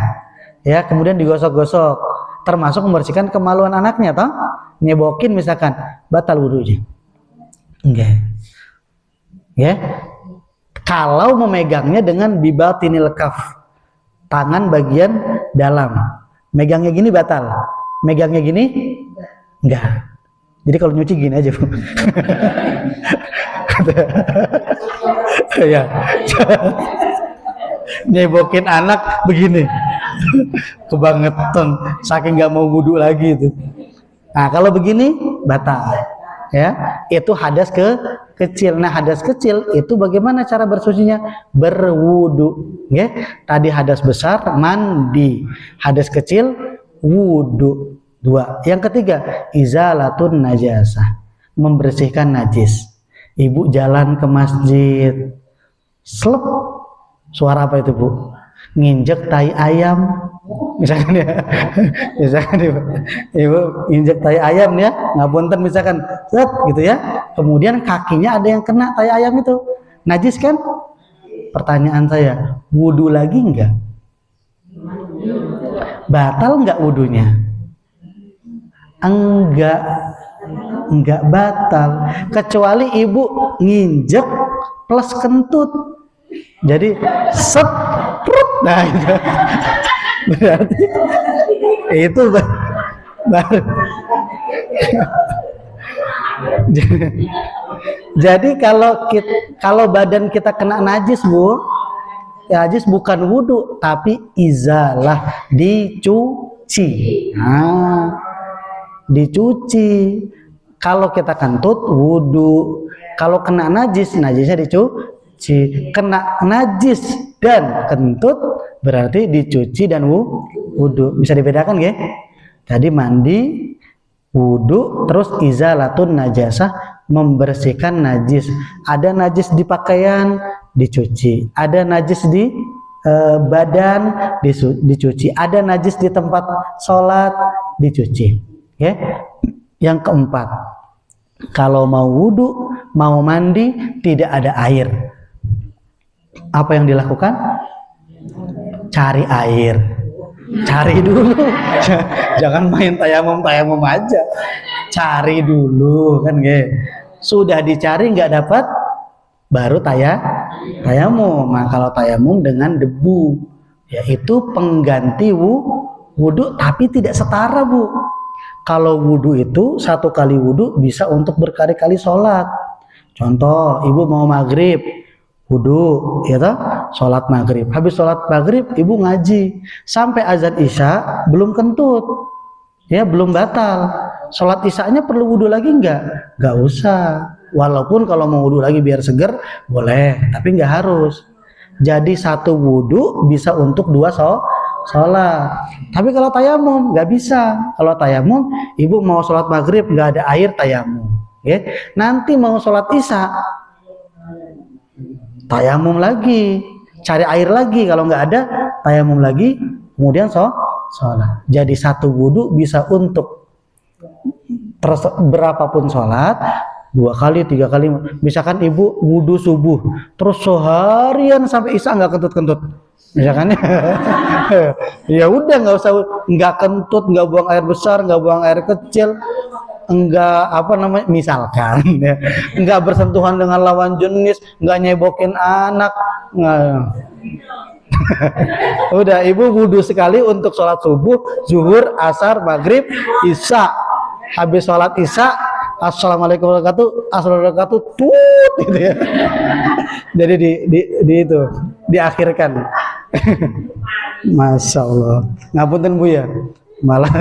ya, kemudian digosok-gosok. Termasuk membersihkan kemaluan anaknya, toh? Nyebokin misalkan, batal wudunya. Kalau memegangnya dengan bibatinil kaf, tangan bagian dalam. Megangnya gini batal. Megangnya gini enggak. Jadi kalau nyuci gini aja, Bu. Ya. Nyebokin anak begini. Kebangetan, saking nggak mau wudu lagi itu. Nah kalau begini batal, ya, itu hadas kecil. Nah hadas kecil itu bagaimana cara bersucinya? Berwudu. Tadi hadas besar mandi, hadas kecil wudu. 2. Yang ketiga, izalatun najasah, membersihkan najis. Ibu jalan ke masjid, slep, suara apa itu Bu? Nginjek tai ayam, misalkan ya, ibu nginjek tai ayam ya, ngapunten misalkan, set gitu ya, kemudian kakinya ada yang kena tai ayam itu, najis kan? Pertanyaan saya, wudu lagi enggak? Batal enggak wudunya? Enggak batal, kecuali ibu nginjek plus kentut. Jadi set, prut, nah itu berarti itu baru. Jadi kalau badan kita kena najis, Bu, ya najis bukan wudhu tapi izalah, dicuci. Nah, dicuci. Kalau kita kentut wudhu, kalau kena najis, najisnya dicuci. Kena najis dan kentut berarti dicuci dan wudhu. Bisa dibedakan ya? Jadi mandi, wudhu, terus izalatun najasah, membersihkan najis. Ada najis di pakaian, dicuci. Ada najis di badan, dicuci. Ada najis di tempat sholat, dicuci. Ya. Yang keempat, kalau mau wudhu, mau mandi, tidak ada air, apa yang dilakukan? Cari air. Cari dulu. Jangan main tayamum aja. Cari dulu kan, sudah dicari nggak dapat, baru tayamum. Nah, kalau tayamum dengan debu, yaitu pengganti wudhu tapi tidak setara, Bu. Kalau wudhu itu satu kali wudhu bisa untuk berkali-kali sholat. Contoh, ibu mau maghrib, wudhu, ya toh, sholat maghrib. Habis sholat maghrib, ibu ngaji sampai azan isya, belum kentut, ya belum batal. Sholat isyanya perlu wudhu lagi nggak usah. Walaupun kalau mau wudhu lagi biar seger, boleh, tapi nggak harus. Jadi satu wudhu bisa untuk dua sholat. Tapi kalau tayamum nggak bisa. Kalau tayamum, ibu mau sholat maghrib nggak ada air, tayamum. Ya. Nanti mau sholat isya, tayamum lagi, cari air lagi. Kalau nggak ada, tayamum lagi, kemudian sholat. Jadi satu wudhu bisa untuk berapapun sholat, 2 kali, 3 kali. Misalkan ibu wudhu subuh, terus seharian sampai isya nggak kentut-kentut, misalkan, ya udah nggak usah, nggak kentut, nggak buang air besar, nggak buang air kecil, enggak misalkan, ya, enggak bersentuhan dengan lawan jenis, enggak nyebokin anak, enggak. Udah, ibu wudhu sekali untuk sholat subuh, zuhur, asar, maghrib, isya. Habis sholat isya, assalamualaikum warahmatullahi wabarakatuh, assalamualaikum warahmatullahi wabarakatuh, gitu ya. Jadi di itu diakhirkan. Masya Allah, ngapunten Bu ya, malah.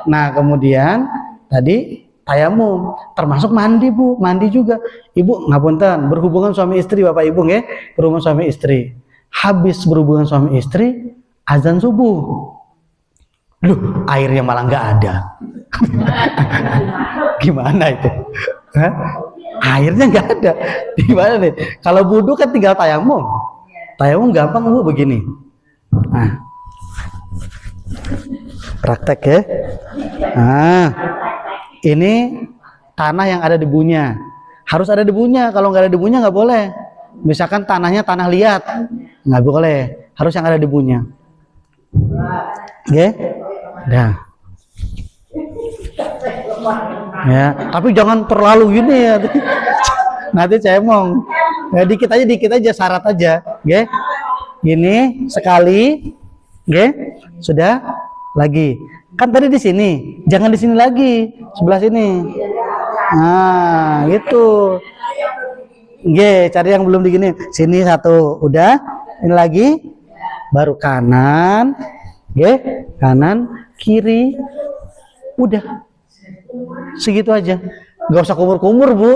Nah kemudian tadi tayamum, termasuk mandi, Bu, mandi juga. Ibu ngapunten, berhubungan suami istri, Bapak Ibu, berhubungan suami istri. Habis berhubungan suami istri, azan subuh. Loh, airnya malah nggak ada. Gimana itu? Hah? Airnya nggak ada. Gimana nih? Kalau wudhu kan tinggal tayamum. Tayamum gampang, Bu, begini. Nah, praktek ya. Nah, ini tanah yang ada debunya. Harus ada debunya. Kalau nggak ada debunya nggak boleh. Misalkan tanahnya tanah liat, nggak boleh. Harus yang ada debunya. Dah. Ya, tapi jangan terlalu gini ya. Nanti cemong. Ya, dikit aja, syarat aja. Gini sekali. Sudah. Lagi. Kan tadi di sini. Jangan di sini lagi. Sebelah sini. Nah, gitu. Cari yang belum digini. Sini satu. Udah. Ini lagi. Baru kanan. Kanan, kiri. Udah. Segitu aja. Gak usah kumur-kumur, Bu.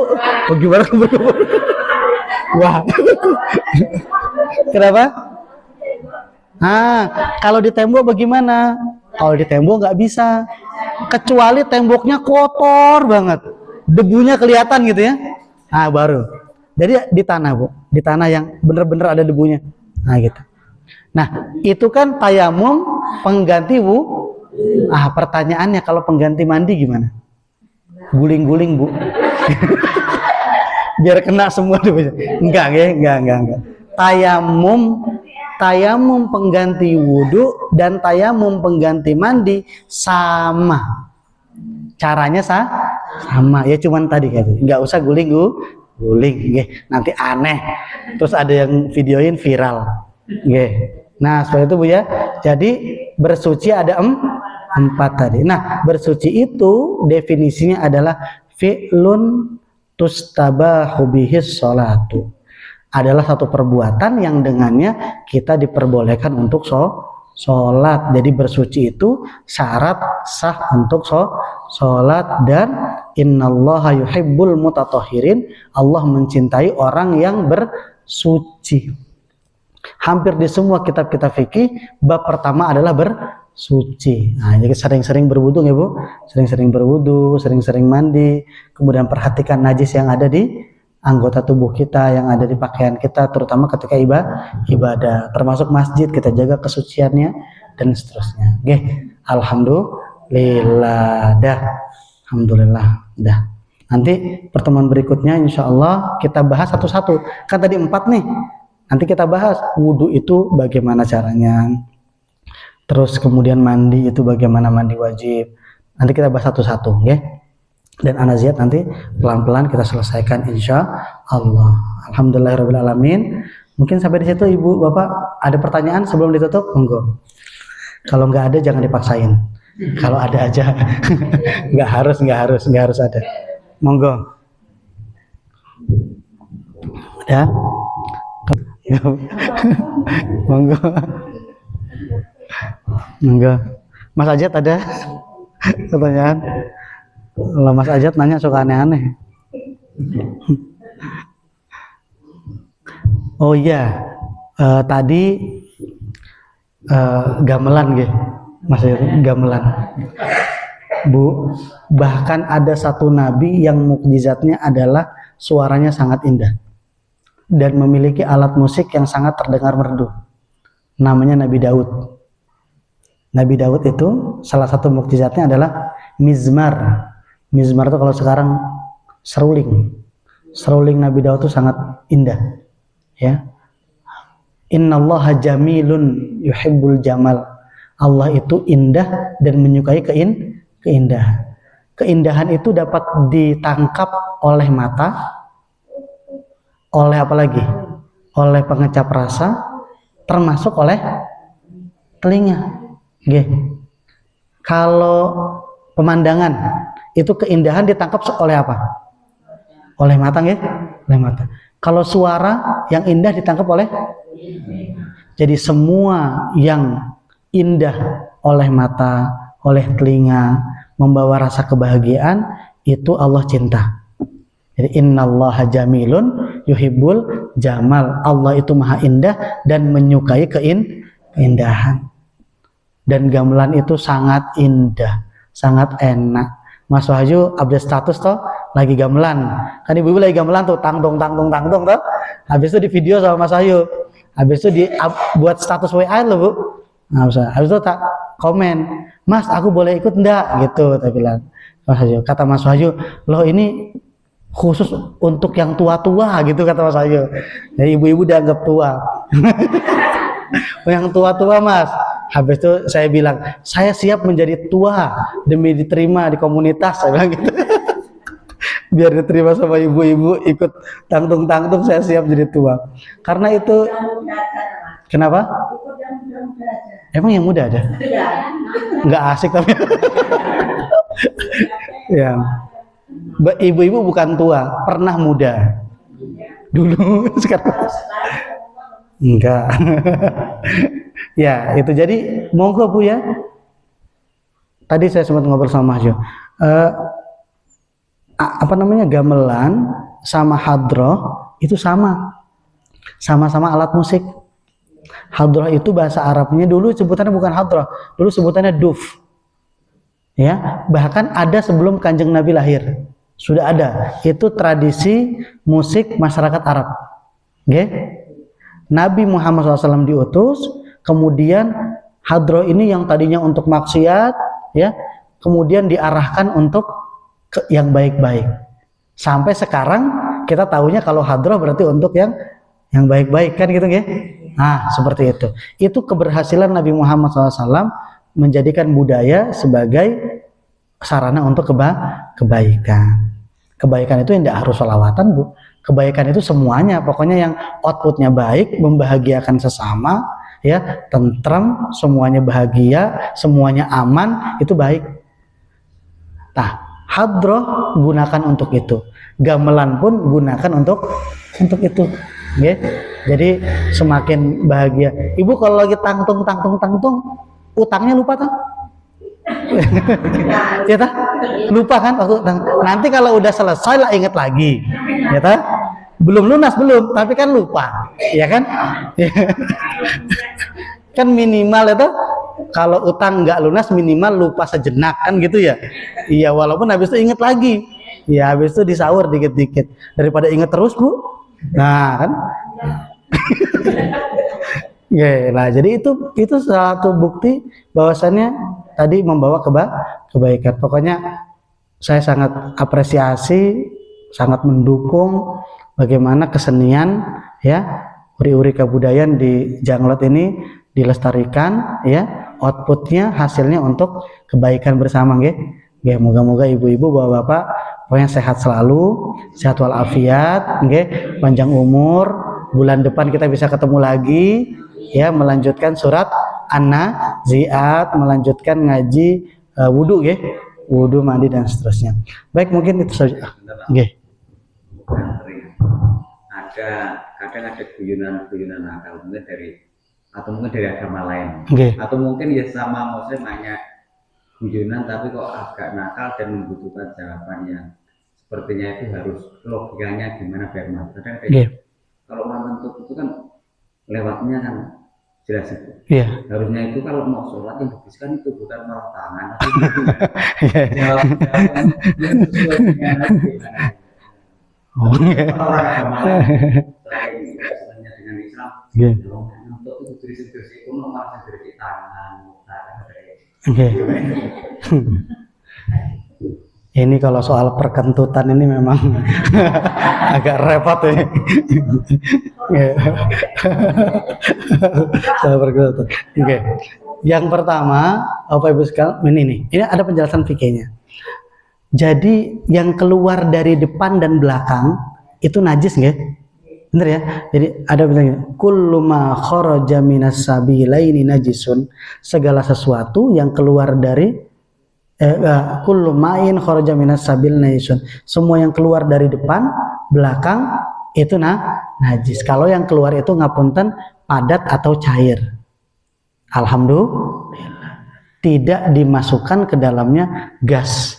Bagaimana kumur-kumur? Wah. Kenapa? Kalau di tembok bagaimana? Kalau di tembok nggak bisa, kecuali temboknya kotor banget, debunya kelihatan gitu ya. Nah baru. Jadi di tanah, Bu, di tanah yang bener-bener ada debunya. Nah gitu. Nah itu kan tayamum pengganti pertanyaannya kalau pengganti mandi gimana? Guling-guling, Bu. Biar kena semua debunya. Enggak. Tayamum tayamum pengganti wudhu dan tayamum pengganti mandi sama. Caranya sama. Ya cuman tadi gitu. Nggak usah guling. Nanti aneh. Terus ada yang videoin viral. Nah, seperti itu Bu ya. Jadi bersuci ada 4 tadi. Nah, bersuci itu definisinya adalah fi'lun tustabahu bihis sholatu. Adalah satu perbuatan yang dengannya kita diperbolehkan untuk sholat. Jadi bersuci itu syarat sah untuk sholat. Dan innallaha yuhibbul mutatahhirin, Allah mencintai orang yang bersuci. Hampir di semua kitab-kitab fikih bab pertama adalah bersuci. Nah, jadi sering-sering berwudu ya Bu, sering-sering berwudu, sering-sering mandi, kemudian perhatikan najis yang ada di anggota tubuh kita, yang ada di pakaian kita, terutama ketika ibadah, termasuk masjid, kita jaga kesuciannya dan seterusnya. Alhamdulillah, alhamdulillah, dah. Nanti pertemuan berikutnya insya Allah kita bahas satu-satu. Kan tadi 4 nih. Nanti kita bahas wudhu itu bagaimana caranya. Terus kemudian mandi itu bagaimana mandi wajib. Nanti kita bahas satu-satu, ya. Dan anaziat nanti pelan-pelan kita selesaikan insya Allah. Alhamdulillahirobbilalamin. Mungkin sampai di situ Ibu Bapak ada pertanyaan sebelum ditutup? Monggo. Kalau nggak ada jangan dipaksain. Kalau ada aja. nggak harus ada. Monggo. Ya. Monggo. Mas Ajat ada pertanyaan? Kalau Mas Ajat nanya suka aneh-aneh. Oh iya, tadi gamelan gitu, Mas Ajat, gamelan. Bu, bahkan ada satu nabi yang mukjizatnya adalah suaranya sangat indah dan memiliki alat musik yang sangat terdengar merdu. Namanya Nabi Daud. Nabi Daud itu salah satu mukjizatnya adalah mizmar. Mizmar itu kalau sekarang seruling. Seruling Nabi Daud itu sangat indah. Ya. Innallaha jamilun yuhibbul jamal. Allah itu indah dan menyukai keindahan. Keindahan itu dapat ditangkap oleh mata, oleh apa lagi? Oleh pengecap rasa, termasuk oleh telinga. Kalau pemandangan itu keindahan ditangkap oleh apa? Oleh mata, oleh mata. Kalau suara yang indah ditangkap oleh, jadi semua yang indah oleh mata, oleh telinga, membawa rasa kebahagiaan, itu Allah cinta. Jadi innallaha jamilun yuhibbul jamal. Allah itu maha indah dan menyukai keindahan. Dan gamelan itu sangat indah, sangat enak. Mas Wahyu update status toh lagi gamelan. Kan ibu-ibu lagi gamelan tuh, tangdong toh. Habis itu di video sama Mas Wahyu. Habis itu buat status WA loh Bu. Nah, habis itu tak komen, Mas aku boleh ikut enggak? Gitu tak bilang. Mas Wahyu, kata Mas Wahyu, loh ini khusus untuk yang tua-tua gitu kata Mas Wahyu. Jadi ibu-ibu dianggap tua. Yang tua-tua Mas. Habis itu saya bilang, saya siap menjadi tua demi diterima di komunitas, saya bilang gitu. Biar diterima sama ibu-ibu, ikut tangtung, saya siap jadi tua. Karena itu, kenapa? Emang yang muda ada? Nggak asik tapi. Ya. Ibu-ibu bukan tua, pernah muda. Dulu, sekarang enggak. Ya, itu jadi monggo Bu ya. Tadi saya sempat ngobrol sama Mas Jo. Gamelan sama hadroh itu sama-sama alat musik. Hadroh itu bahasa Arabnya dulu sebutannya bukan hadroh, dulu sebutannya duf. Ya, bahkan ada sebelum Kanjeng Nabi lahir. Sudah ada. Itu tradisi musik masyarakat Arab. Nabi Muhammad SAW diutus, kemudian hadroh ini yang tadinya untuk maksiat, ya, kemudian diarahkan untuk yang baik-baik. Sampai sekarang kita tahunya kalau hadroh berarti untuk yang baik-baik kan gitu, Nah, seperti itu. Itu keberhasilan Nabi Muhammad SAW menjadikan budaya sebagai sarana untuk kebaikan. Kebaikan itu tidak harus sholawatan, Bu. Kebaikan itu semuanya, pokoknya yang outputnya baik, membahagiakan sesama, ya, tentrem, semuanya bahagia, semuanya aman, itu baik. Nah, hadroh gunakan untuk itu. Gamelan pun gunakan untuk itu. Okay? Jadi semakin bahagia. Ibu kalau lagi tangtung, utangnya lupa tuh. Ya tak? Lupa kan waktu nanti kalau udah selesai lah inget lagi. Ya tak? Belum lunas belum, tapi kan lupa. Ya kan? Kan minimal itu kalau utang nggak lunas minimal lupa sejenak kan gitu ya. Iya, walaupun habis itu inget lagi. Ya habis itu disaur dikit-dikit daripada inget terus, Bu. Nah, kan? Ya, nah jadi itu salah satu bukti bahwasannya tadi membawa kebaikan. Pokoknya saya sangat apresiasi, sangat mendukung bagaimana kesenian, ya, uri-uri kebudayaan di Jenglot ini dilestarikan, ya, outputnya hasilnya untuk kebaikan bersama, nggih. Nggih, moga-moga ibu-ibu, bapak-bapak pokoknya sehat selalu, sehat walafiat, nggih, panjang umur. Bulan depan kita bisa ketemu lagi, ya, melanjutkan surat An-Nazi'at, melanjutkan ngaji wudu, nggih. Wudu, mandi dan seterusnya. Baik, mungkin itu saja. Nggih. Kadang ada guyonan nakal mungkin dari agama lain, atau mungkin ya sama muslim hanya guyonan tapi kok agak nakal dan membutuhkan jawaban yang sepertinya itu harus logikanya gimana biar masuk. Kadang kalau orang kentut itu kan lewatnya kan jelas itu. Harusnya itu kalau mau sholat yang habiskan itu bukan malah tangan tapi jawaban yang sesuai dengan gimana. Orang agama lain dengan Islam, untuk itu bersih pun masih bersih tangan, Ini kalau soal perkentutan ini memang agak repot ya. Soal perkentutan. Yang pertama, Bapak Ibu sekalian, ini ada penjelasan fikihnya. Jadi yang keluar dari depan dan belakang itu najis, nggih? Bener ya? Jadi ada bilangnya kullu ma kharaja minas sabilaini najisun, segala sesuatu yang keluar dari kullu ma'in kharaja minas sabil najisun, semua yang keluar dari depan, belakang itu najis. Kalau yang keluar itu ngapunten padat atau cair. Alhamdulillah. Tidak dimasukkan ke dalamnya gas.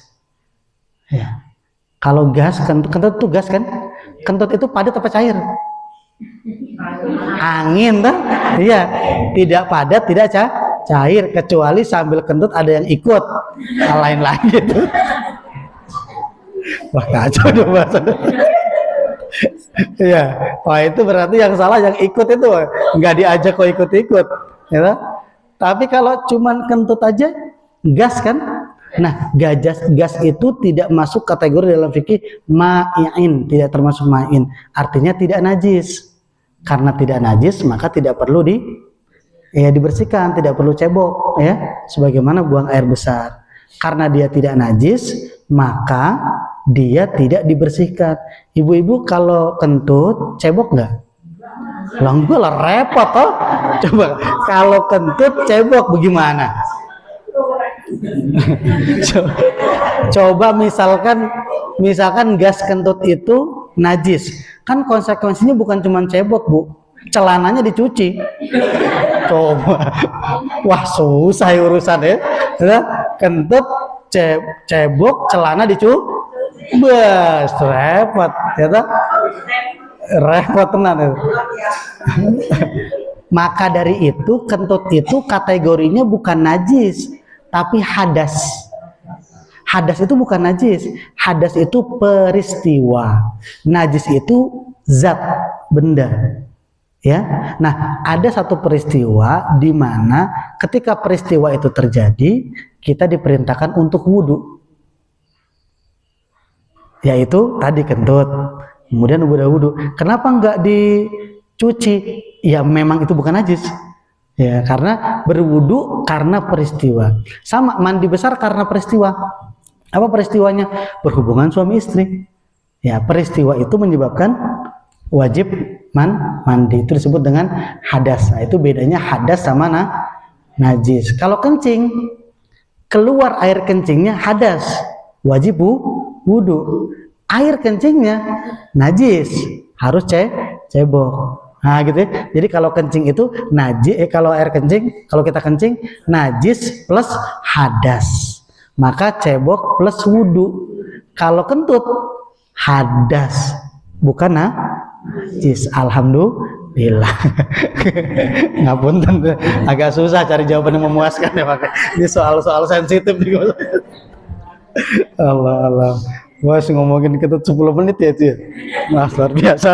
Ya. Kalau gas, kentut itu gas kan? Kentut itu padat apa cair? Angin tuh. Iya, tidak padat, tidak cair, kecuali sambil kentut ada yang ikut. Lain lagi itu. Wah, kacau dong bahasanya. Iya, wah itu berarti yang salah yang ikut itu, nggak diajak kok ikut-ikut, ya. Tapi kalau cuman kentut aja, gas kan? Nah, gas itu tidak masuk kategori dalam fikih ma'in, tidak termasuk ma'in. Artinya tidak najis. Karena tidak najis, maka tidak perlu dibersihkan, tidak perlu cebok, ya. Sebagaimana buang air besar. Karena dia tidak najis, maka dia tidak dibersihkan. Ibu-ibu kalau kentut, cebok nggak? Enggak lah, repot toh. Coba kalau kentut cebok bagaimana? Coba misalkan gas kentut itu najis, kan konsekuensinya bukan cuma cebok, Bu, celananya dicuci. Coba, wah susah urusan ya. Kentut, cebok, celana dicuci, bas repot, ya toh? Repot tenan itu. Maka dari itu kentut itu kategorinya bukan najis, tapi hadas. Hadas itu bukan najis, hadas itu peristiwa. Najis itu zat, benda. Ya. Nah, ada satu peristiwa di mana ketika peristiwa itu terjadi, kita diperintahkan untuk wudhu. Yaitu tadi kentut, kemudian udah wudhu. Kenapa enggak cuci, ya memang itu bukan najis. Ya, karena berwudu karena peristiwa. Sama mandi besar karena peristiwa. Apa peristiwanya? Berhubungan suami istri. Ya, peristiwa itu menyebabkan wajib mandi. Itu disebut dengan hadas. Nah, itu bedanya hadas sama najis. Kalau kencing, keluar air kencingnya hadas, wajib wudu. Air kencingnya najis, harus cebok. Nah gitu ya. Jadi kalau kencing itu najis, kalau air kencing, kalau kita kencing najis plus hadas, maka cebok plus wudu. Kalau kentut hadas, bukan najis. Alhamdulillah. Ngapunten, agak susah cari jawaban yang memuaskan ya Pak. Ini soal-soal sensitif nih. Allah. Mas ngomongin kita 10 menit ya Ci. Mas luar biasa.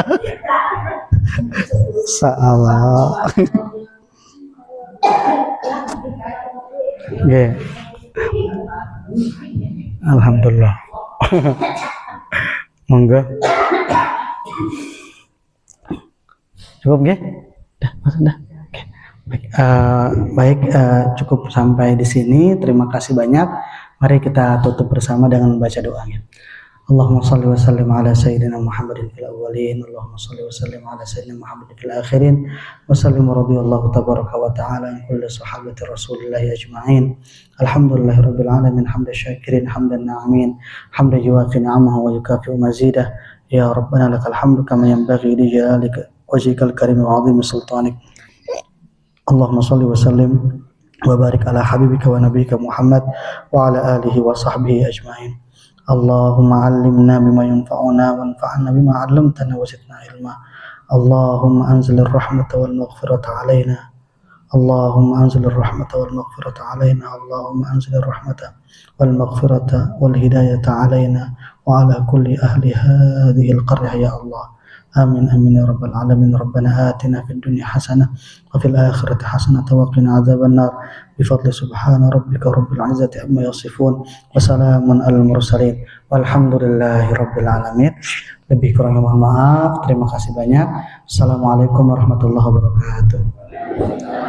Salah. Nggih. Alhamdulillah. Monggo. Cukup nggih? Dah, Mas dah. Oke. Baik, cukup sampai di sini. Terima kasih banyak. Mari kita tutup bersama dengan membaca doanya. Allahumma salli wa sallim ala sayyidina Muhammadin fil awwalin, Allahumma salli wa sallim ala sayyidina Muhammadin fil akhirin, wa sallim radhiyallahu tabaraka wa ta'ala an kulli sahabati Rasulillah ajma'in. Alhamdulillahirabbil alamin, hamdan syakirin, hamdan na'imin, hamdan yuwafi ni'amahu wa yukafi'u mazidah. Ya Rabbana lakal hamdu kama yanbaghi li jalalika wajhikal karim wa 'azimi sultanik. Allahumma salli wa sallim wa barik ala habibika wa nabiyyika Muhammad wa ala alihi wa sahbihi ajma'in. Allahumma 'allimna bima yanfa'una wanfa'na bima 'allamtana wa zidna ilma. Allahumma anzilir rahmata wal maghfirata 'alaina. Allahumma anzilir rahmata wal maghfirata 'alaina. Allahumma anzilir rahmata wal maghfirata wal hidayata 'alaina wa 'ala kulli ahli hadhihi al-qaryah ya Allah. Amin amin ya rabbal alamin. Rabbana atina fid dunya hasanah wa fil akhirati hasanah wa qina adzaban nar. Bifadli subhana rabbika rabbil izzati amma yasifun wa salamun alal mursalin walhamdulillahi rabbil alamin. Lebih kurangnya mohon maaf. Terima kasih banyak. Assalamualaikum warahmatullahi wabarakatuh.